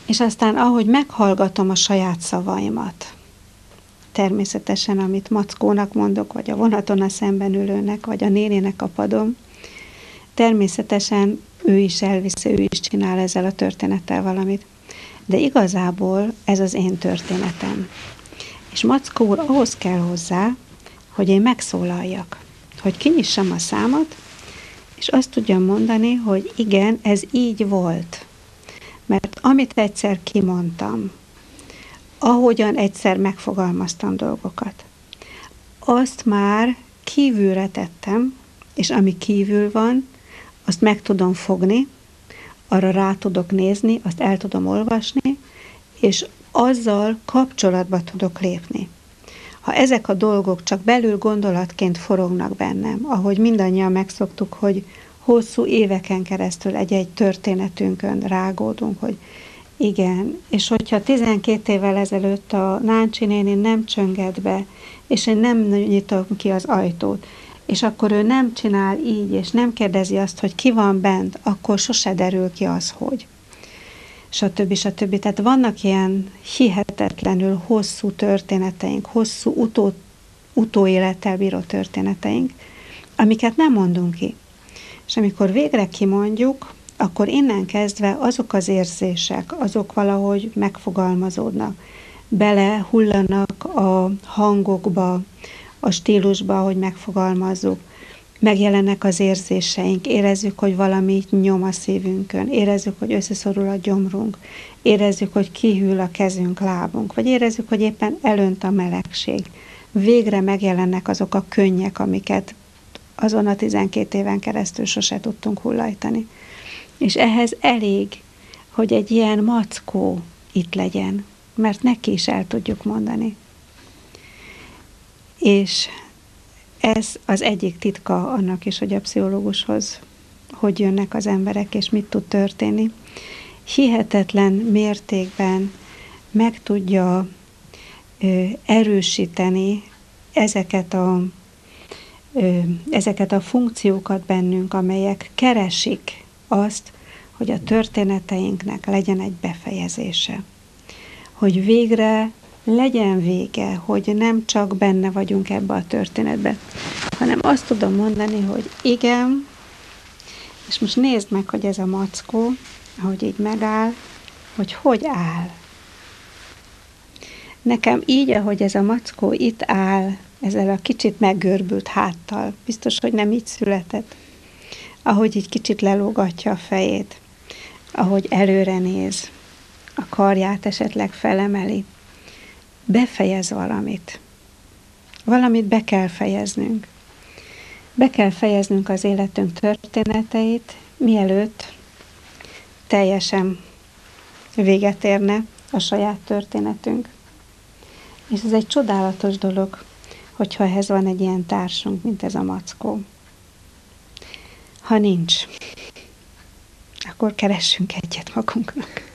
És aztán, ahogy meghallgatom a saját szavaimat, természetesen, amit Mackónak mondok, vagy a vonaton a szemben ülőnek, vagy a nénének a padon, természetesen ő is elviszi, ő is csinál ezzel a történettel valamit. De igazából ez az én történetem. És Mackó úr ahhoz kell hozzá, hogy én megszólaljak, hogy kinyissam a számot, és azt tudjam mondani, hogy igen, ez így volt. Mert amit egyszer kimondtam, ahogyan egyszer megfogalmaztam dolgokat, azt már kívülre tettem, és ami kívül van, azt meg tudom fogni, arra rá tudok nézni, azt el tudom olvasni, és azzal kapcsolatba tudok lépni. Ha ezek a dolgok csak belül gondolatként forognak bennem, ahogy mindannyian megszoktuk, hogy hosszú éveken keresztül egy-egy történetünkön rágódunk, hogy igen, és hogyha 12 évvel ezelőtt a Náncsi néni nem csönget be, és én nem nyitom ki az ajtót, és akkor ő nem csinál így, és nem kérdezi azt, hogy ki van bent, akkor sose derül ki az, hogy. Stb. Tehát vannak ilyen hihetetlenül hosszú történeteink, hosszú utóélettel bíró történeteink, amiket nem mondunk ki. És amikor végre kimondjuk, akkor innen kezdve azok az érzések, azok valahogy megfogalmazódnak, belehullanak a hangokba, a stílusba, hogy megfogalmazzuk. Megjelennek az érzéseink, érezzük, hogy valami nyom a szívünkön, érezzük, hogy összeszorul a gyomrunk, érezzük, hogy kihűl a kezünk, lábunk, vagy érezzük, hogy éppen elönt a melegség. Végre megjelennek azok a könnyek, amiket azon a 12 éven keresztül sose tudtunk hullajtani. És ehhez elég, hogy egy ilyen Mackó itt legyen, mert neki is el tudjuk mondani. És ez az egyik titka annak is, hogy a pszichológushoz hogy jönnek az emberek, és mit tud történni. Hihetetlen mértékben meg tudja erősíteni ezeket a funkciókat bennünk, amelyek keresik azt, hogy a történeteinknek legyen egy befejezése. Hogy végre legyen vége, hogy nem csak benne vagyunk ebbe a történetbe, hanem azt tudom mondani, hogy igen, és most nézd meg, hogy ez a Mackó, ahogy így megáll, hogy áll. Nekem így, ahogy ez a Mackó itt áll, ezzel a kicsit meggörbült háttal, biztos, hogy nem így született, ahogy így kicsit lelógatja a fejét, ahogy előre néz, a karját esetleg felemeli, befejez valamit. Valamit be kell fejeznünk. Be kell fejeznünk az életünk történeteit, mielőtt teljesen véget érne a saját történetünk. És ez egy csodálatos dolog, hogyha ehhez van egy ilyen társunk, mint ez a Mackó. Ha nincs, akkor keressünk egyet magunknak.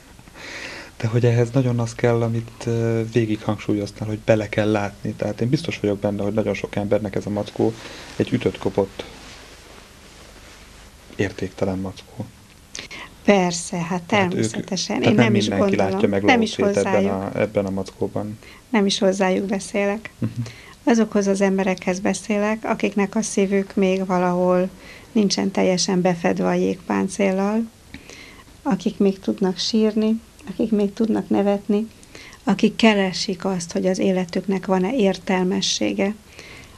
De hogy ehhez nagyon az kell, amit végig hangsúlyoztál, hogy bele kell látni. Tehát én biztos vagyok benne, hogy nagyon sok embernek ez a Mackó egy ütött-kopott, értéktelen Mackó. Persze, hát természetesen. Én nem is gondolom. Látja meg nem is ebben a Mackóban. Nem is hozzájuk beszélek. Azokhoz az emberekhez beszélek, akiknek a szívük még valahol nincsen teljesen befedve a jégpáncéllal, akik még tudnak sírni, akik még tudnak nevetni, akik keresik azt, hogy az életüknek van-e értelmessége,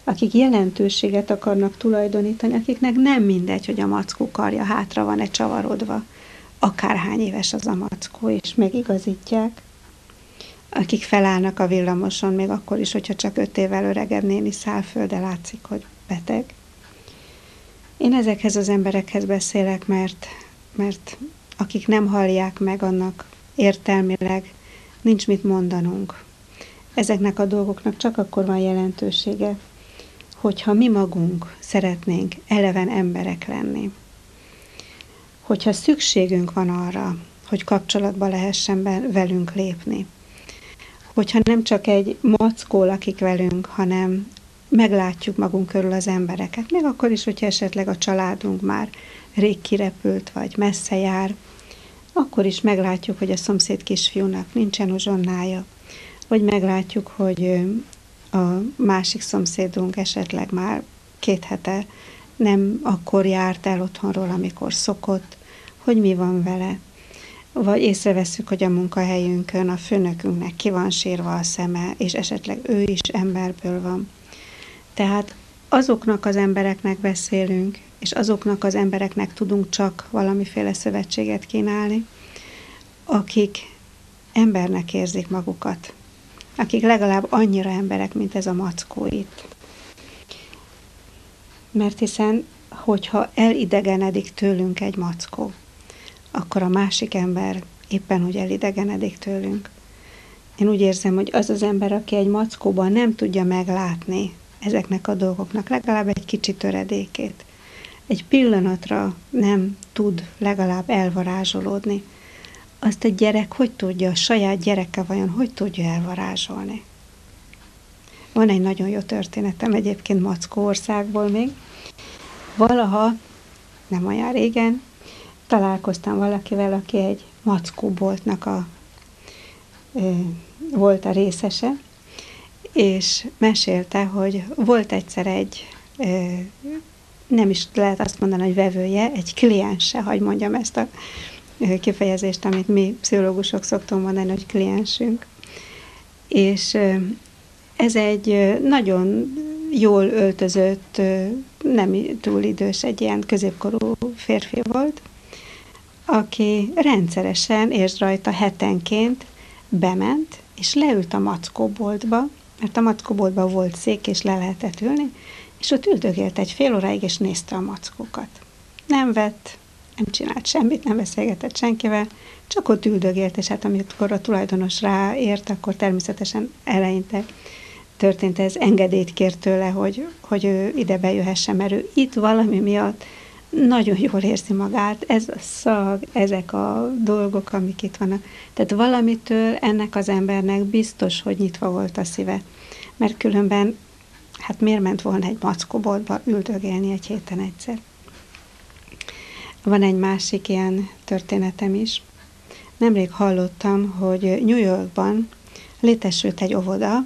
akik jelentőséget akarnak tulajdonítani, akiknek nem mindegy, hogy a Mackó karja hátra van-e csavarodva, akárhány éves az a Mackó, és megigazítják, akik felállnak a villamoson, még akkor is, hogyha csak 5 évvel öregebb néni száll föl, de látszik, hogy beteg. Én ezekhez az emberekhez beszélek, mert akik nem hallják meg, annak értelmileg nincs mit mondanunk. Ezeknek a dolgoknak csak akkor van jelentősége, hogyha mi magunk szeretnénk eleven emberek lenni. Hogyha szükségünk van arra, hogy kapcsolatba lehessen velünk lépni. Hogyha nem csak egy Mackó lakik velünk, hanem meglátjuk magunk körül az embereket, még akkor is, hogyha esetleg a családunk már rég kirepült, vagy messze jár, akkor is meglátjuk, hogy a szomszéd kisfiúnak nincsen uzsonnája, vagy meglátjuk, hogy a másik szomszédunk esetleg már 2 hete nem akkor járt el otthonról, amikor szokott, hogy mi van vele. Vagy észrevesszük, hogy a munkahelyünkön a főnökünknek ki van sírva a szeme, és esetleg ő is emberből van. Tehát azoknak az embereknek beszélünk, és azoknak az embereknek tudunk csak valamiféle szövetséget kínálni, akik embernek érzik magukat. Akik legalább annyira emberek, mint ez a mackó itt. Mert hiszen, hogyha elidegenedik tőlünk egy mackó, akkor a másik ember éppen úgy elidegenedik tőlünk. Én úgy érzem, hogy az az ember, aki egy mackóban nem tudja meglátni ezeknek a dolgoknak legalább egy kicsi töredékét, egy pillanatra nem tud legalább elvarázsolódni, azt egy gyerek hogy tudja, a saját gyereke vajon hogy tudja elvarázsolni? Van egy nagyon jó történetem egyébként Mackóországból még. Valaha, nem olyan régen, találkoztam valakivel, aki egy mackóboltnak volt a részese, és mesélte, hogy volt egyszer egy, nem is lehet azt mondani, hogy vevője, egy kliense, hogy mondjam ezt a kifejezést, amit mi pszichológusok szoktunk mondani, hogy kliensünk. És ez egy nagyon jól öltözött, nem túl idős, egy ilyen középkorú férfi volt, aki rendszeresen, és rajta hetenként bement, és leült a mackóboltba, mert a mackóboltban volt szék, és le lehetett ülni, és ott üldögélt egy fél óráig, és nézte a mackókat. Nem vett, nem csinált semmit, nem beszélgetett senkivel, csak ott üldögélt, és hát amikor a tulajdonos ráért, akkor természetesen eleinte történt ez, engedélyt kért tőle, hogy ő ide bejöhessen, mert ő itt valami miatt nagyon jól érzi magát, ez a szag, ezek a dolgok, amik itt vannak. Tehát valamitől ennek az embernek biztos, hogy nyitva volt a szíve. Mert különben, hát miért ment volna egy mackóboltba üldögélni egy héten egyszer? Van egy másik ilyen történetem is. Nemrég hallottam, hogy New Yorkban létesült egy óvoda,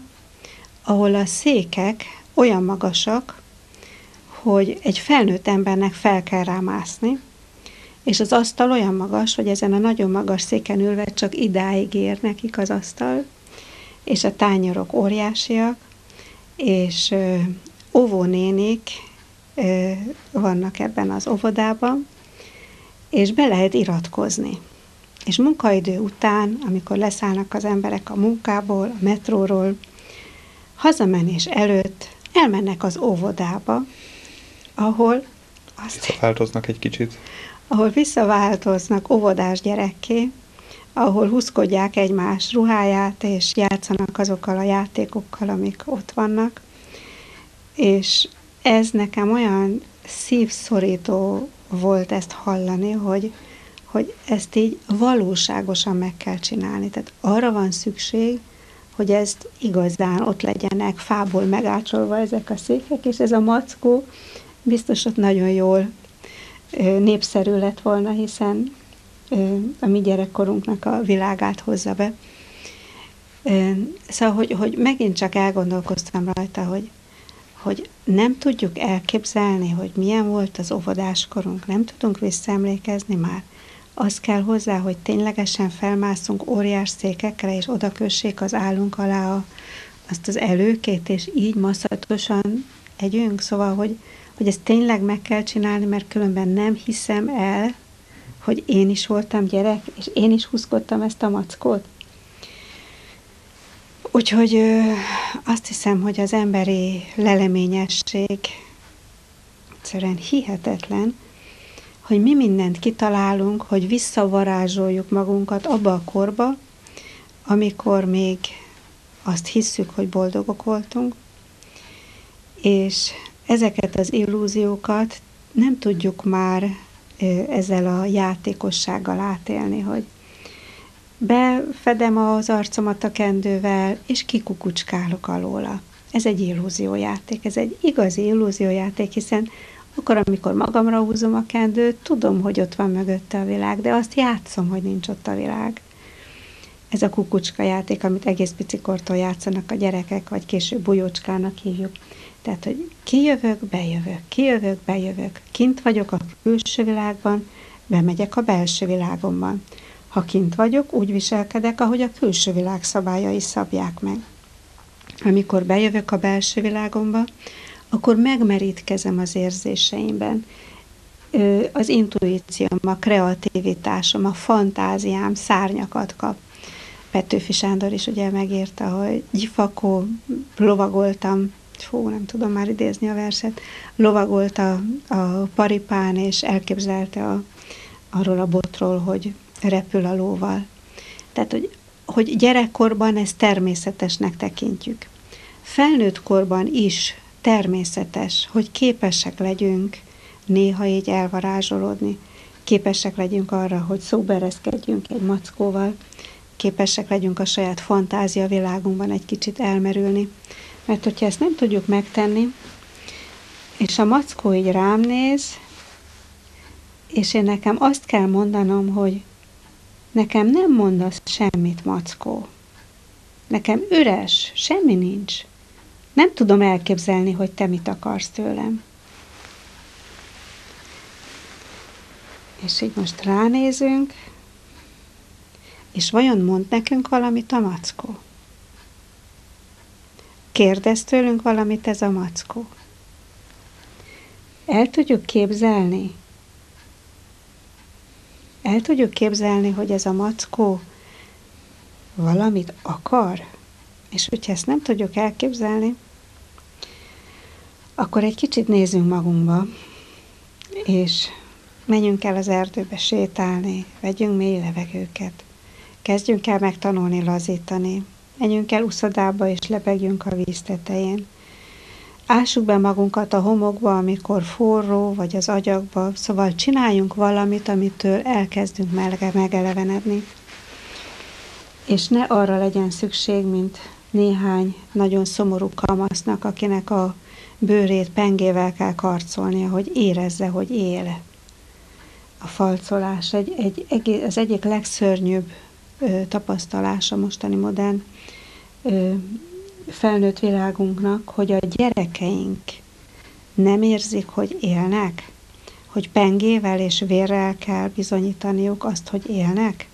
ahol a székek olyan magasak, hogy egy felnőtt embernek fel kell rámászni, és az asztal olyan magas, hogy ezen a nagyon magas széken ülve csak idáig ér nekik az asztal, és a tányérok óriásiak, és óvónénik vannak ebben az óvodában, és be lehet iratkozni. És munkaidő után, amikor leszállnak az emberek a munkából, a metróról, hazamenés előtt elmennek az óvodába, ahol visszaváltoznak egy kicsit. Ahol visszaváltoznak óvodás gyerekké, ahol húzkodják egymás ruháját, és játszanak azokkal a játékokkal, amik ott vannak. És ez nekem olyan szívszorító volt ezt hallani, hogy ezt így valóságosan meg kell csinálni. Tehát arra van szükség, hogy ezt igazán ott legyenek fából megácsolva ezek a székek, és ez a mackó biztos ott nagyon jól népszerű lett volna, hiszen a mi gyerekkorunknak a világát hozza be. Szóval, hogy megint csak elgondolkoztam rajta, hogy nem tudjuk elképzelni, hogy milyen volt az óvodáskorunk, nem tudunk visszaemlékezni már. Az kell hozzá, hogy ténylegesen felmászunk óriás székekre, és odakössék az állunk alá azt az előkét, és így maszatosan együnk. Szóval, hogy ezt tényleg meg kell csinálni, mert különben nem hiszem el, hogy én is voltam gyerek, és én is húzkodtam ezt a mackót. Úgyhogy azt hiszem, hogy az emberi leleményesség egyszerűen hihetetlen, hogy mi mindent kitalálunk, hogy visszavarázsoljuk magunkat abba a korba, amikor még azt hisszük, hogy boldogok voltunk, és ezeket az illúziókat nem tudjuk már ezzel a játékossággal átélni, hogy befedem az arcomat a kendővel, és kikukucskálok alóla. Ez egy illúziójáték, ez egy igazi illúziójáték, hiszen Akkor, amikor magamra húzom a kendőt, tudom, hogy ott van mögötte a világ, de azt játszom, hogy nincs ott a világ. Ez a kukucska játék, amit egész picikortól játszanak a gyerekek, vagy később bujócskának hívjuk. Tehát, hogy kijövök, bejövök. Kint vagyok a külső világban, bemegyek a belső világomban. Ha kint vagyok, úgy viselkedek, ahogy a külső világ szabályai szabják meg. Amikor bejövök a belső világomba, akkor megmerítkezem az érzéseimben. Az intuícióm, a kreativitásom, a fantáziám szárnyakat kap. Petőfi Sándor is ugye megírta, hogy gyifakó, lovagoltam, nem tudom már idézni a verset, lovagolt a paripán, és elképzelte arról a botról, hogy repül a lóval. Tehát, hogy gyerekkorban ezt természetesnek tekintjük. Felnőtt korban is természetes, hogy képesek legyünk néha így elvarázsolódni, képesek legyünk arra, hogy szóbereszkedjünk egy mackóval, képesek legyünk a saját fantázia világunkban egy kicsit elmerülni. Mert hogyha ezt nem tudjuk megtenni, és a mackó így rám néz, és én nekem azt kell mondanom, hogy nekem nem mondasz semmit, mackó. Nekem üres, semmi nincs. Nem tudom elképzelni, hogy te mit akarsz tőlem. És így most ránézünk, és vajon mond nekünk valamit a mackó? Kérdez tőlünk valamit ez a mackó? El tudjuk képzelni? El tudjuk képzelni, hogy ez a mackó valamit akar? És hogyha ezt nem tudjuk elképzelni, akkor egy kicsit nézzünk magunkba, és menjünk el az erdőbe sétálni, vegyünk mély levegőket, kezdjünk el megtanulni lazítani, menjünk el uszodába és lepegjünk a víz tetején. Ássuk be magunkat a homokba, amikor forró, vagy az agyakba, szóval csináljunk valamit, amitől elkezdünk megelevenedni. És ne arra legyen szükség, mint néhány nagyon szomorú kamasznak, akinek a bőrét pengével kell karcolnia, hogy érezze, hogy él. A falcolás az egyik legszörnyűbb tapasztalása mostani modern felnőtt világunknak, hogy a gyerekeink nem érzik, hogy élnek, hogy pengével és vérrel kell bizonyítaniuk azt, hogy élnek,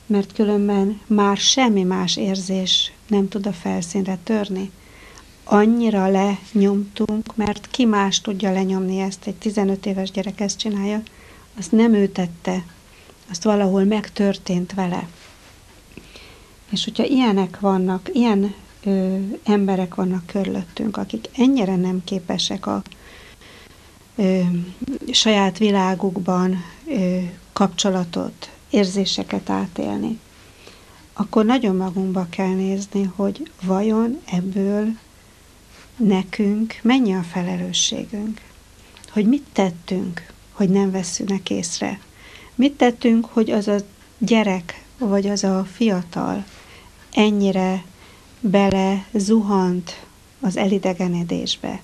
mert különben már semmi más érzés nem tud a felszínre törni. Annyira lenyomtunk, mert ki más tudja lenyomni ezt, egy 15 éves gyerek ezt csinálja, azt nem ő tette, azt valahol megtörtént vele. És hogyha ilyenek vannak, ilyen emberek vannak körülöttünk, akik ennyire nem képesek a saját világukban kapcsolatot, érzéseket átélni, akkor nagyon magunkba kell nézni, hogy vajon ebből nekünk mennyi a felelősségünk, hogy mit tettünk, hogy nem vesszük észre. Mit tettünk, hogy az a gyerek, vagy az a fiatal ennyire bele zuhant az elidegenedésbe.